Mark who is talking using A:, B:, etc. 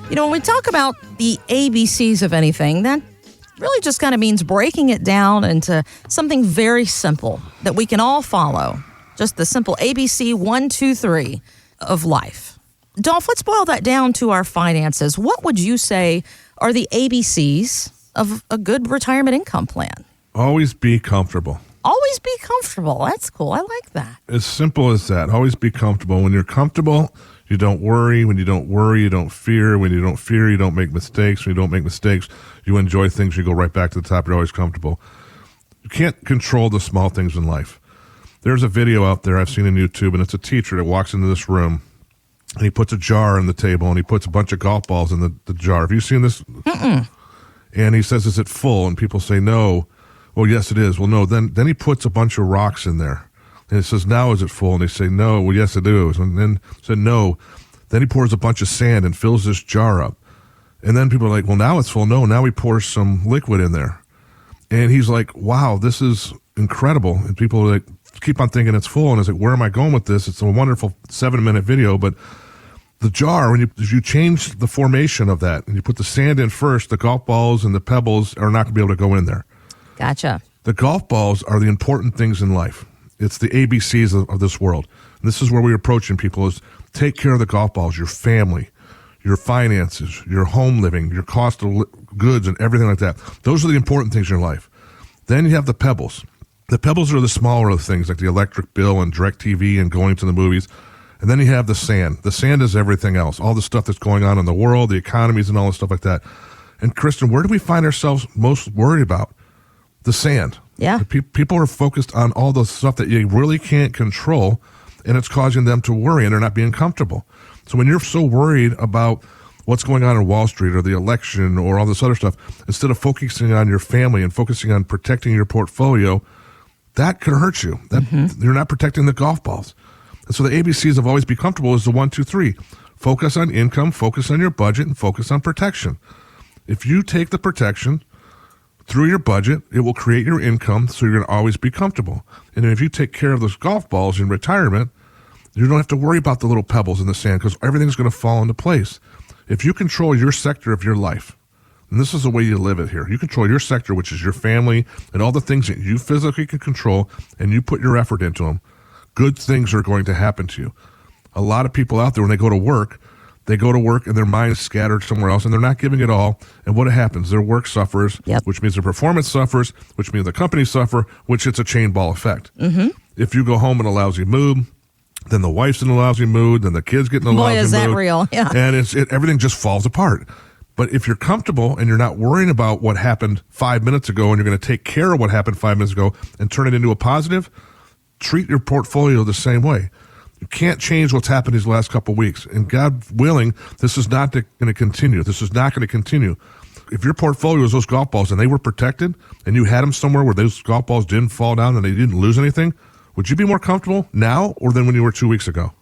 A: When we talk about the ABCs of anything, that really just kind of means breaking it down into something very simple that we can all follow. Just the simple ABC 1, 2, 3 of life. Dolph, let's boil that down to our finances. What would you say are the ABCs of a good retirement income plan?
B: Always be comfortable.
A: Always be comfortable. That's cool. I like that.
B: As simple as that. Always be comfortable. When you're comfortable, you don't worry. When you don't worry, you don't fear. When you don't fear, you don't make mistakes. When you don't make mistakes, you enjoy things. You go right back to the top. You're always comfortable. You can't control the small things in life. There's a video out there I've seen on YouTube, and it's a teacher that walks into this room, and he puts a jar on the table, and he puts a bunch of golf balls in the jar. Have you seen this?
A: Mm-mm.
B: And he says, is it full? And people say, no. Well, yes, it is. Well, no. Then he puts a bunch of rocks in there. And he says, now is it full? And they say, no. Well, yes, it is. And then said, no. Then he pours a bunch of sand and fills this jar up. And then people are like, well, now it's full. No, now he pours some liquid in there. And he's like, wow, this is incredible. And people are like, keep on thinking it's full. And it's like, where am I going with this? It's a wonderful 7-minute video. But the jar, when you change the formation of that and you put the sand in first, the golf balls and the pebbles are not going to be able to go in there.
A: Gotcha.
B: The golf balls are the important things in life. It's the ABCs of this world. And this is where we're approaching people is take care of the golf balls, your family, your finances, your home living, your cost of goods and everything like that. Those are the important things in your life. Then you have the pebbles. The pebbles are the smaller of things like the electric bill and DirecTV and going to the movies. And then you have the sand. The sand is everything else, all the stuff that's going on in the world, the economies and all the stuff like that. And Kristen, where do we find ourselves most worried about? The sand.
A: Yeah.
B: People are focused on all the stuff that you really can't control, and it's causing them to worry, and they're not being comfortable. So when you're so worried about what's going on in Wall Street or the election or all this other stuff, instead of focusing on your family and focusing on protecting your portfolio, that could hurt you. You're not protecting the golf balls. And so the ABCs of always be comfortable is the 1, 2, 3. Focus on income, focus on your budget, and focus on protection. If you take the protection through your budget, it will create your income, so you're going to always be comfortable. And if you take care of those golf balls in retirement, you don't have to worry about the little pebbles in the sand because everything's going to fall into place. If you control your sector of your life, and this is the way you live it here, you control your sector, which is your family and all the things that you physically can control, and you put your effort into them, good things are going to happen to you. A lot of people out there, when they go to work and their mind is scattered somewhere else and they're not giving it all. And what happens? Their work suffers, which means their performance suffers, which means the company suffer, which it's a chain ball effect. Mm-hmm. If you go home in a lousy mood, then the wife's in a lousy mood, then the kids get in a lousy mood. Boy,
A: is that real. Yeah.
B: And everything just falls apart. But if you're comfortable and you're not worrying about what happened 5 minutes ago and you're going to take care of what happened 5 minutes ago and turn it into a positive, treat your portfolio the same way. You can't change what's happened these last couple of weeks. And God willing, this is not going to continue. This is not going to continue. If your portfolio is those golf balls and they were protected and you had them somewhere where those golf balls didn't fall down and they didn't lose anything, would you be more comfortable now or than when you were 2 weeks ago?